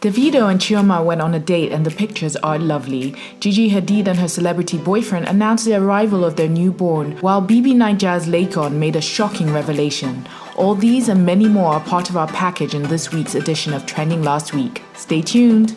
Davido and Chioma went on a date and the pictures are lovely. Gigi Hadid and her celebrity boyfriend announced the arrival of their newborn, while BBNaija Laycon made a shocking revelation. All these and many more are part of our package in this week's edition of Trending Last Week. Stay tuned!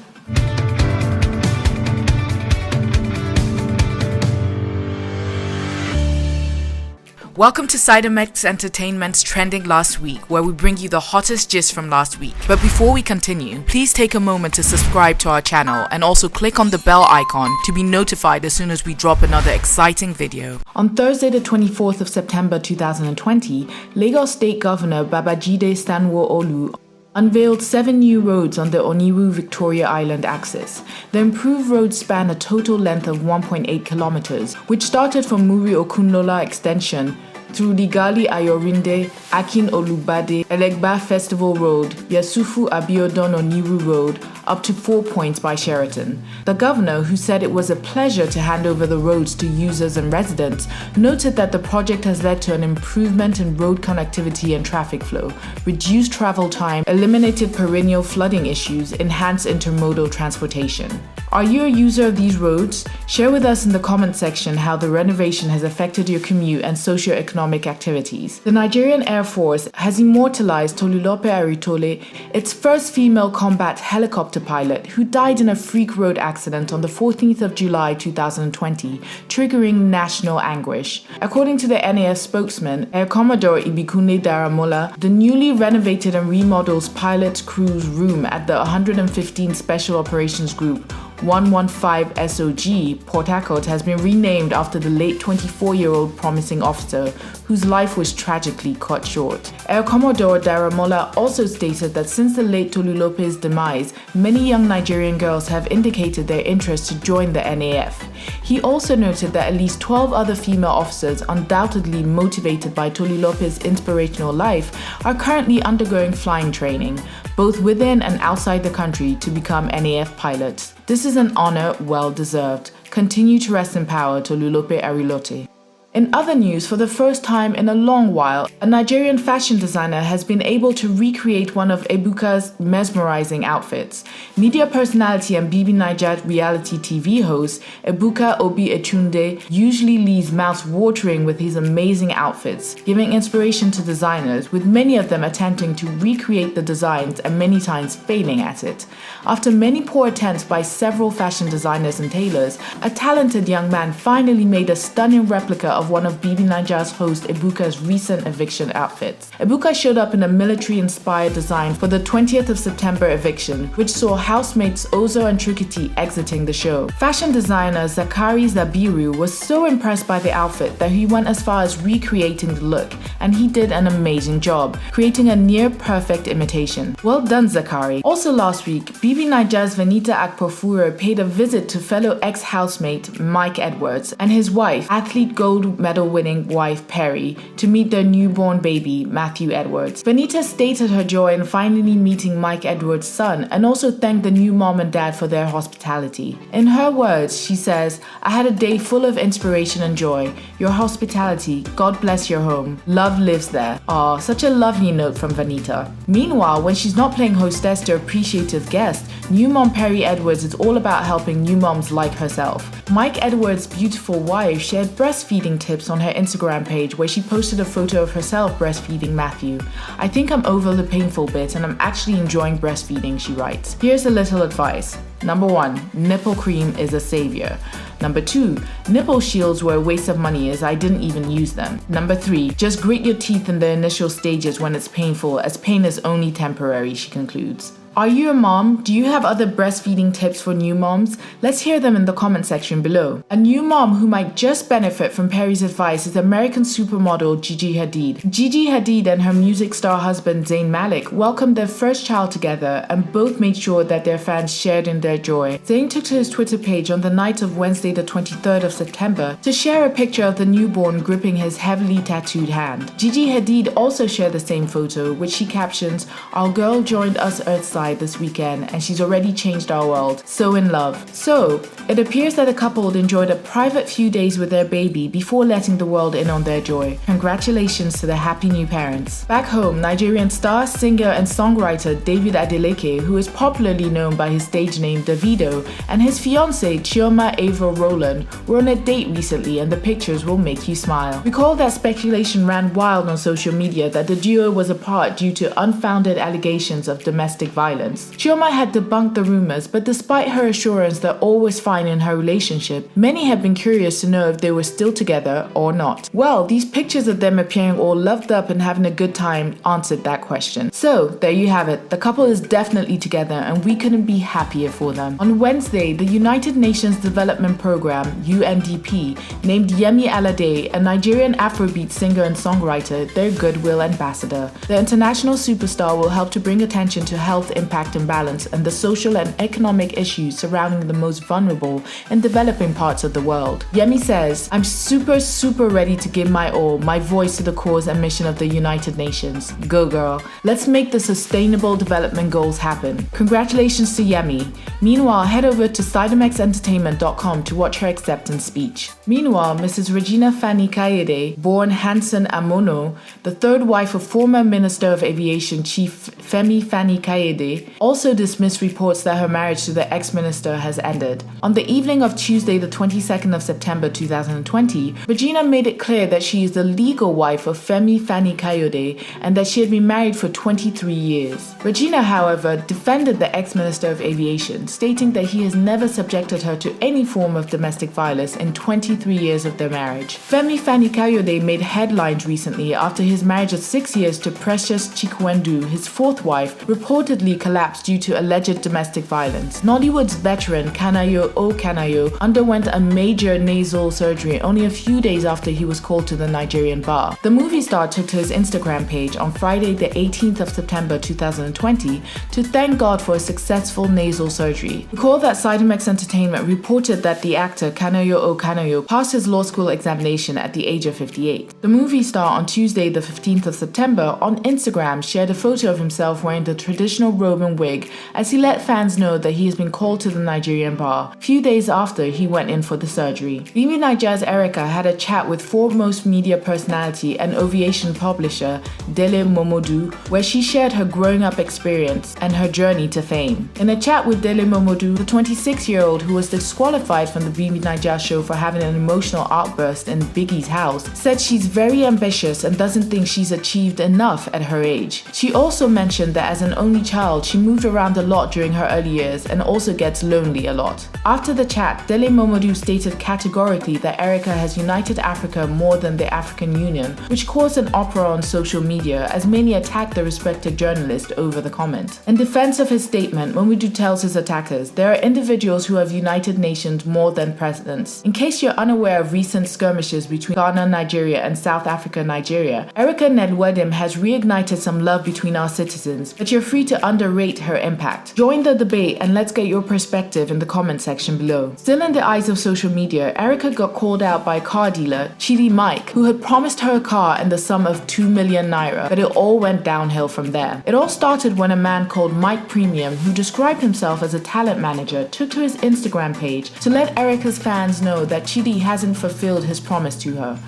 Welcome to Sidemex Entertainment's Trending Last Week, where we bring you the hottest gist from last week. But before we continue, please take a moment to subscribe to our channel and also click on the bell icon to be notified as soon as we drop another exciting video. On Thursday, the 24th of September 2020, Lagos State Governor Babajide Sanwo-Olu unveiled 7 new roads on the Oniru Victoria Island axis. The improved roads span a total length of 1.8 kilometers, which started from Muri Okunlola Extension through Ligali Ayorinde, Akin Olubade, Elegba Festival Road, Yasufu Abiodun Oniru Road, up to 4 Points by Sheraton. The governor, who said it was a pleasure to hand over the roads to users and residents, noted that the project has led to an improvement in road connectivity and traffic flow, reduced travel time, eliminated perennial flooding issues, enhanced intermodal transportation. Are you a user of these roads? Share with us in the comment section how the renovation has affected your commute and socio-economic activities. The Nigerian Air Force has immortalized Tolulope Arotile, its first female combat helicopter pilot, who died in a freak road accident on the 14th of July 2020, triggering national anguish. According to the NAF spokesman, Air Commodore Ibikunle Daramola, the newly renovated and remodeled pilot crew's room at the 115 Special Operations Group 115 SOG, Port Harcourt, has been renamed after the late 24-year-old promising officer whose life was tragically cut short. Air Commodore Daramola also stated that since the late Tolulope's demise, many young Nigerian girls have indicated their interest to join the NAF. He also noted that at least 12 other female officers, undoubtedly motivated by Tolulope's inspirational life, are currently undergoing flying training, both within and outside the country, to become NAF pilots. This is an honor well deserved. Continue to rest in power, Tolulope Arilote. In other news, for the first time in a long while, a Nigerian fashion designer has been able to recreate one of Ebuka's mesmerizing outfits. Media personality and BBNaija reality TV host Ebuka Obi Echunde usually leaves mouths watering with his amazing outfits, giving inspiration to designers, with many of them attempting to recreate the designs and many times failing at it. After many poor attempts by several fashion designers and tailors, a talented young man finally made a stunning replica of one of BBNaija's host Ebuka's recent eviction outfits. Ebuka showed up in a military-inspired design for the 20th of September eviction, which saw housemates Ozo and Trikiti exiting the show. Fashion designer Zakari Zabiru was so impressed by the outfit that he went as far as recreating the look, and he did an amazing job, creating a near-perfect imitation. Well done, Zakari. Also last week, BBNaija's Venita Akpofuro paid a visit to fellow ex-housemate Mike Edwards and his wife, athlete gold medal-winning wife Perri, to meet their newborn baby, Matthew Edwards. Venita stated her joy in finally meeting Mike Edwards' son and also thanked the new mom and dad for their hospitality. In her words, she says, "I had a day full of inspiration and joy. Your hospitality, God bless your home. Love lives there." Aw, such a lovely note from Venita. Meanwhile, when she's not playing hostess to appreciative guests, new mom Perri Edwards is all about helping new moms like herself. Mike Edwards' beautiful wife shared breastfeeding tips on her Instagram page, where she posted a photo of herself breastfeeding Matthew. "I think I'm over the painful bit and I'm actually enjoying breastfeeding," she writes. Here's a little advice. Number 1, nipple cream is a savior. Number 2, nipple shields were a waste of money as I didn't even use them. Number 3, just grit your teeth in the initial stages when it's painful, as pain is only temporary, she concludes. Are you a mom? Do you have other breastfeeding tips for new moms? Let's hear them in the comment section below. A new mom who might just benefit from Perri's advice is American supermodel Gigi Hadid. Gigi Hadid and her music star husband Zayn Malik welcomed their first child together and both made sure that their fans shared in their joy. Zayn took to his Twitter page on the night of Wednesday the 23rd of September to share a picture of the newborn gripping his heavily tattooed hand. Gigi Hadid also shared the same photo, which she captions, "Our girl joined us earthside countryside this weekend and she's already changed our world. So in love. So, it appears that the couple enjoyed a private few days with their baby before letting the world in on their joy. Congratulations to the happy new parents. Back home, Nigerian star, singer and songwriter David Adeleke, who is popularly known by his stage name Davido, and his fiancée Chioma Ava Rowland were on a date recently, and the pictures will make you smile. Recall that speculation ran wild on social media that the duo was apart due to unfounded allegations of domestic violence. Chioma had debunked the rumors, but despite her assurance that all was fine in her relationship, many have been curious to know if they were still together or not. Well, these pictures of them appearing all loved up and having a good time answered that question. So, there you have it. The couple is definitely together and we couldn't be happier for them. On Wednesday, the United Nations Development Programme, UNDP, named Yemi Alade, a Nigerian Afrobeat singer and songwriter, their goodwill ambassador. The international superstar will help to bring attention to health impact imbalance and the social and economic issues surrounding the most vulnerable and developing parts of the world. Yemi says, "I'm super ready to give my all, my voice to the cause and mission of the United Nations. Go girl. Let's make the sustainable development goals happen." Congratulations to Yemi. Meanwhile, head over to sidemxentertainment.com to watch her acceptance speech. Meanwhile, Mrs. Regina Fani Kayode, born Hanson Amono, the third wife of former Minister of Aviation Chief Femi Fani Kayode, also dismissed reports that her marriage to the ex-minister has ended. On the evening of Tuesday, the 22nd of September 2020, Regina made it clear that she is the legal wife of Femi Fani Kayode and that she had been married for 23 years. Regina, however, defended the ex-minister of aviation, stating that he has never subjected her to any form of domestic violence in 23 years of their marriage. Femi Fani Kayode made headlines recently after his marriage of 6 years to Precious Chikwendu, his fourth wife, reportedly collapsed due to alleged domestic violence. Nollywood's veteran Kanayo underwent a major nasal surgery only a few days after he was called to the Nigerian bar. The movie star took to his Instagram page on Friday the 18th of September 2020 to thank God for a successful nasal surgery. Recall that Sidemex Entertainment reported that the actor Kanayo passed his law school examination at the age of 58. The movie star on Tuesday the 15th of September on Instagram shared a photo of himself wearing the traditional robe and wig as he let fans know that he has been called to the Nigerian bar, few days after he went in for the surgery. BBNaija's Erica had a chat with foremost media personality and aviation publisher Dele Momodu, where she shared her growing up experience and her journey to fame. In a chat with Dele Momodu, the 26-year-old who was disqualified from the BBNaija show for having an emotional outburst in Biggie's house, said she's very ambitious and doesn't think she's achieved enough at her age. She also mentioned that as an only child, she moved around a lot during her early years and also gets lonely a lot. After the chat, Dele Momodu stated categorically that Erica has united Africa more than the African Union, which caused an uproar on social media as many attacked the respected journalist over the comment. In defense of his statement, Momodu tells his attackers, there are individuals who have united nations more than presidents. In case you're unaware of recent skirmishes between Ghana, Nigeria and South Africa, Nigeria, Erica Nedwedim has reignited some love between our citizens, but you're free to underrate her impact. Join the debate and let's get your perspective in the comment section below. Still in the eyes of social media, Erica got called out by car dealer Chidi Mike, who had promised her a car in the sum of 2 million naira, but it all went downhill from there. It all started when a man called Mike Premium, who described himself as a talent manager, took to his Instagram page to let Erica's fans know that Chidi hasn't fulfilled his promise to her.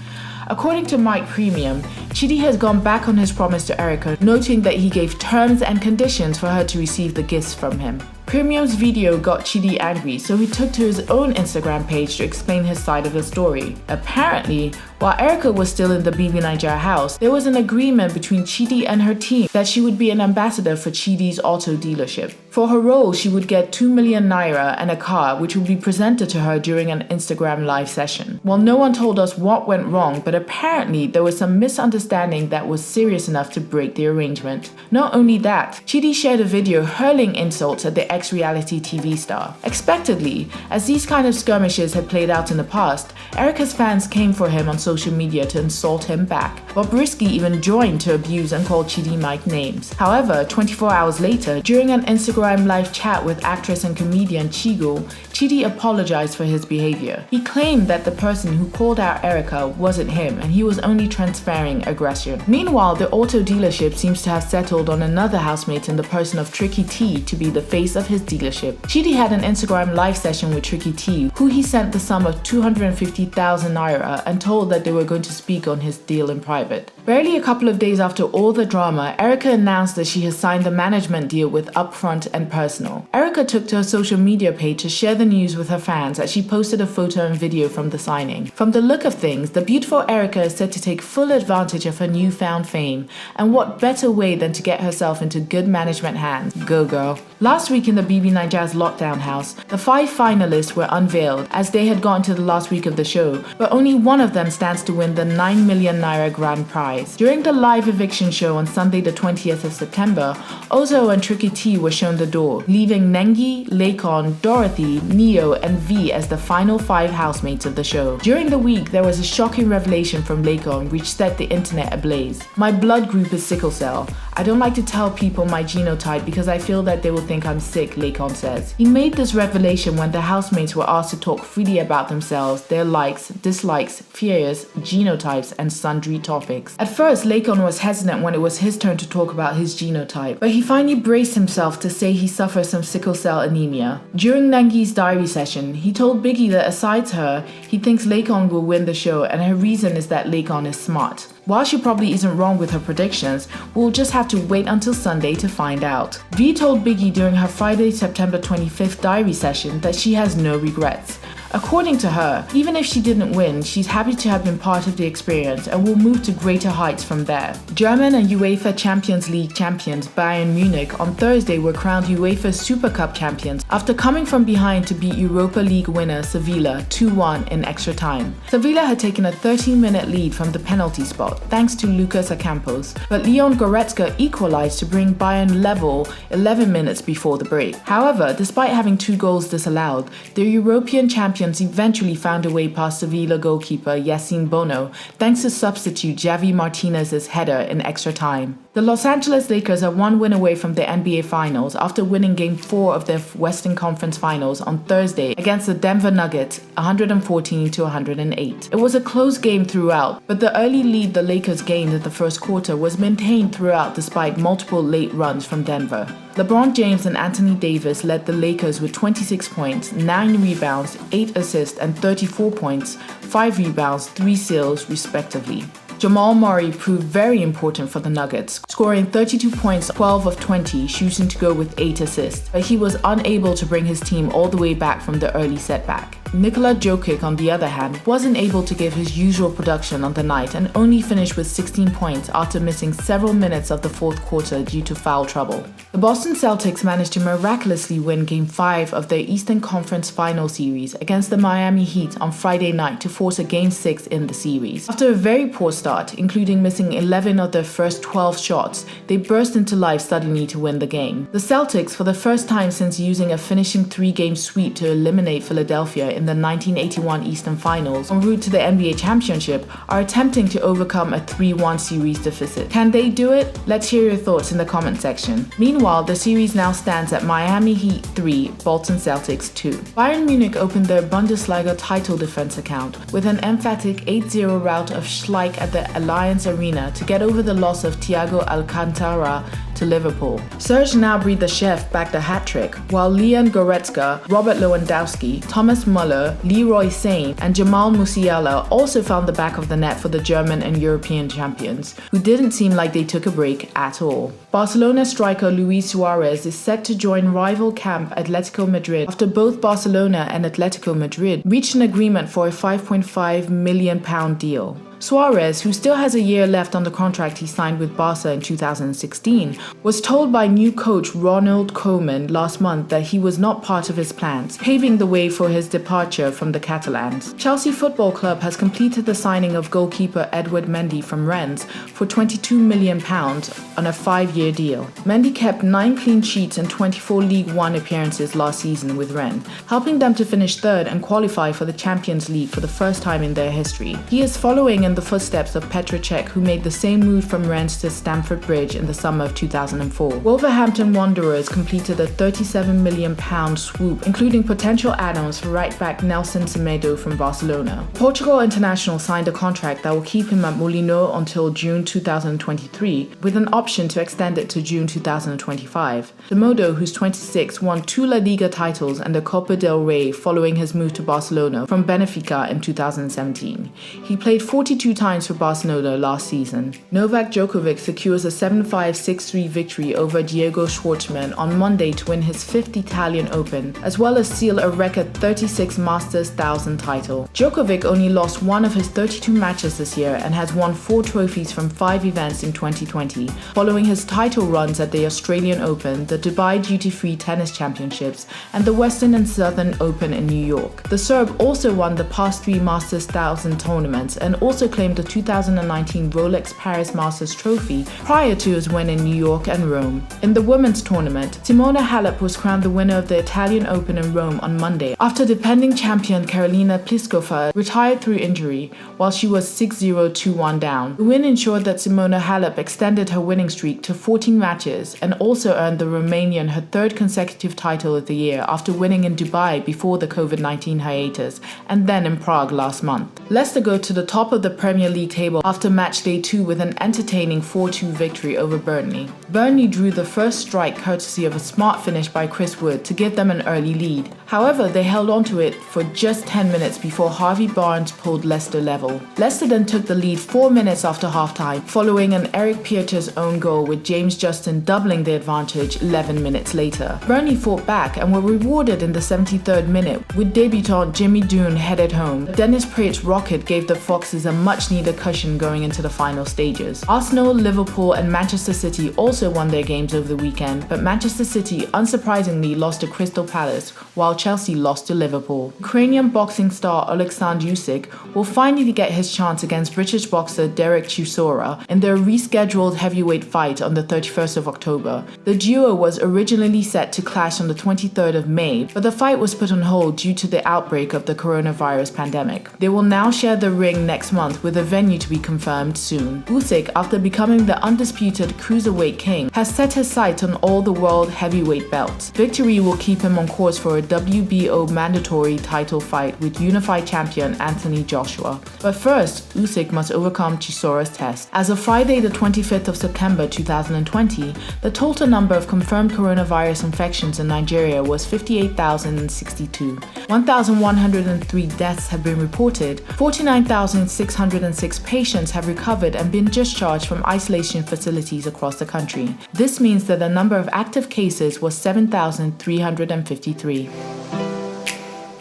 According to Mike Premium, Chidi has gone back on his promise to Erica, noting that he gave terms and conditions for her to receive the gifts from him. Premium's video got Chidi angry, so he took to his own Instagram page to explain his side of the story. Apparently, while Erica was still in the BBNaija house, there was an agreement between Chidi and her team that she would be an ambassador for Chidi's auto dealership. For her role, she would get 2 million naira and a car, which would be presented to her during an Instagram live session. Well, no one told us what went wrong, but apparently there was some misunderstanding that was serious enough to break the arrangement. Not only that, Chidi shared a video hurling insults at the ex-reality TV star. Expectedly, as these kind of skirmishes had played out in the past, Erica's fans came for him on social media to insult him back. Bobrisky even joined to abuse and call Chidi Mike names. However, 24 hours later, during an Instagram live chat with actress and comedian Chigo, Chidi apologized for his behavior. He claimed that the person who called out Erica wasn't him and he was only transferring aggression. Meanwhile, the auto dealership seems to have settled on another housemate in the person of Tricky T to be the face of his dealership. Chidi had an Instagram live session with Tricky T, who he sent the sum of 250,000 naira and told that they were going to speak on his deal in private. Barely a couple of days after all the drama, Erica announced that she has signed the management deal with Upfront and Personal. Erica took to her social media page to share the news with her fans as she posted a photo and video from the signing. From the look of things, the beautiful Erica is set to take full advantage of her newfound fame, and what better way than to get herself into good management hands. Go girl. Last week in the BBNaija's lockdown house, the 5 finalists were unveiled as they had gotten to the last week of the show, but only one of them stands to win the 9 million naira grand prize. During the live eviction show on Sunday the 20th of September, Ozo and Tricky T were shown the door, leaving Nengi, Laycon, Dorothy, Neo, and V as the final 5 housemates of the show. During the week, there was a shocking revelation from Laycon which set the internet ablaze. My blood group is sickle cell. I don't like to tell people my genotype because I feel that they will think I'm sick, Laycon says. He made this revelation when the housemates were asked to talk freely about themselves, their likes, dislikes, fears, genotypes, and sundry topics. At first, Laycon was hesitant when it was his turn to talk about his genotype, but he finally braced himself to say he suffers from sickle cell anemia. During Nengi's diary session, he told Biggie that aside her, he thinks Laycon will win the show, and her reason is that Laycon is smart. While she probably isn't wrong with her predictions, we'll just have to wait until Sunday to find out. V told Biggie during her Friday, September 25th diary session that she has no regrets. According to her, even if she didn't win, she's happy to have been part of the experience and will move to greater heights from there. German and UEFA Champions League champions Bayern Munich on Thursday were crowned UEFA Super Cup champions after coming from behind to beat Europa League winner Sevilla 2-1 in extra time. Sevilla had taken a 13-minute lead from the penalty spot thanks to Lucas Ocampos, but Leon Goretzka equalized to bring Bayern level 11 minutes before the break. However, despite having 2 goals disallowed, the European champions eventually found a way past Sevilla goalkeeper Yassine Bono thanks to substitute Javi Martinez's header in extra time. The Los Angeles Lakers are 1 win away from the NBA Finals after winning Game 4 of their Western Conference Finals on Thursday against the Denver Nuggets 114-108. It was a close game throughout, but the early lead the Lakers gained in the first quarter was maintained throughout despite multiple late runs from Denver. LeBron James and Anthony Davis led the Lakers with 26 points, 9 rebounds, 8 assists, and 34 points, 5 rebounds, 3 steals, respectively. Jamal Murray proved very important for the Nuggets, scoring 32 points, 12 of 20, shooting to go with 8 assists, but he was unable to bring his team all the way back from the early setback. Nikola Jokic, on the other hand, wasn't able to give his usual production on the night and only finished with 16 points after missing several minutes of the fourth quarter due to foul trouble. The Boston Celtics managed to miraculously win Game 5 of their Eastern Conference Final Series against the Miami Heat on Friday night to force a Game 6 in the series. After a very poor start, including missing 11 of their first 12 shots, they burst into life suddenly to win the game. The Celtics, for the first time since using a finishing 3-game sweep to eliminate Philadelphia in the 1981 Eastern Finals en route to the NBA Championship, are attempting to overcome a 3-1 series deficit. Can they do it? Let's hear your thoughts in the comment section. Meanwhile, the series now stands at Miami Heat 3, Bolton Celtics 2. Bayern Munich opened their Bundesliga title defense account with an emphatic 8-0 rout of Schleich at the Allianz Arena to get over the loss of Thiago Alcantara to Liverpool. Serge Gnabry the chef backed a hat-trick, while Leon Goretzka, Robert Lewandowski, Thomas Muller, Leroy Sané, and Jamal Musiala also found the back of the net for the German and European champions, who didn't seem like they took a break at all. Barcelona striker Luis Suarez is set to join rival camp Atletico Madrid after both Barcelona and Atletico Madrid reached an agreement for a £5.5 million deal. Suarez, who still has a year left on the contract he signed with Barca in 2016, was told by new coach Ronald Koeman last month that he was not part of his plans, paving the way for his departure from the Catalans. Chelsea Football Club has completed the signing of goalkeeper Edouard Mendy from Rennes for £22 million on a 5-year deal. Mendy kept 9 clean sheets and 24 League One appearances last season with Rennes, helping them to finish third and qualify for the Champions League for the first time in their history. He is following in the footsteps of Petr Cech, who made the same move from Rennes to Stamford Bridge in the summer of 2004. Wolverhampton Wanderers completed a £37 million swoop, including potential add-ons for right-back Nelson Semedo from Barcelona. Portugal international signed a contract that will keep him at Molino until June 2023, with an option to extend it to June 2025. Momodu, who's 26, won 2 La Liga titles and the Copa del Rey following his move to Barcelona from Benfica in 2017. He played 42 times for Barcelona last season. Novak Djokovic secures a 7-5, 6-3 victory over Diego Schwartzman on Monday to win his 5th Italian Open, as well as seal a record 36 Masters 1000 title. Djokovic only lost one of his 32 matches this year and has won 4 trophies from 5 events in 2020, following his title runs at the Australian Open, the Dubai Duty-Free Tennis Championships, and the Western and Southern Open in New York. The Serb also won the past 3 Masters 1000 tournaments and also claimed the 2019 Rolex Paris Masters trophy prior to his win in New York and Rome. In the women's tournament, Simona Halep was crowned the winner of the Italian Open in Rome on Monday after defending champion Karolina Pliskova retired through injury while she was 6-0, 2-1 down. The win ensured that Simona Halep extended her winning streak to 14 matches and also earned the Romanian her 3rd consecutive title of the year after winning in Dubai before the COVID-19 hiatus and then in Prague last month. Leicester go to the top of the Premier League table after match day 2 with an entertaining 4-2 victory over Burnley. Burnley drew the first strike courtesy of a smart finish by Chris Wood to give them an early lead. However, they held on to it for just 10 minutes before Harvey Barnes pulled Leicester level. Leicester then took the lead 4 minutes after halftime, following an Eric Pieter's own goal with James Justin doubling the advantage 11 minutes later. Burnley fought back and were rewarded in the 73rd minute with debutant Jimmy Doone headed home. Dennis Praet's rocket gave the Foxes a much-needed cushion going into the final stages. Arsenal, Liverpool and Manchester City also won their games over the weekend, but Manchester City unsurprisingly lost to Crystal Palace, while Chelsea lost to Liverpool. Ukrainian boxing star Oleksandr Usyk will finally get his chance against British boxer Derek Chisora in their rescheduled heavyweight fight on the 31st of October. The duo was originally set to clash on the 23rd of May, but the fight was put on hold due to the outbreak of the coronavirus pandemic. They will now share the ring next month with a venue to be confirmed soon. Usyk, after becoming the undisputed cruiserweight king, has set his sights on all the world heavyweight belts. Victory will keep him on course for a WBO mandatory title fight with unified champion Anthony Joshua. But first, Usyk must overcome Chisora's test. As of Friday the 25th of September 2020, the total number of confirmed coronavirus infections in Nigeria was 58,062. 1,103 deaths have been reported. 49,606 patients have recovered and been discharged from isolation facilities across the country. This means that the number of active cases was 7,353.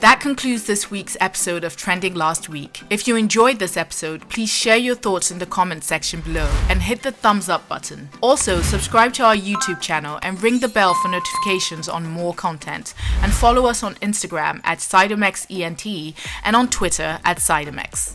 That concludes this week's episode of Trending Last Week. If you enjoyed this episode, please share your thoughts in the comment section below and hit the thumbs up button. Also, subscribe to our YouTube channel and ring the bell for notifications on more content. And follow us on Instagram at CytomXENT and on Twitter at CytomX.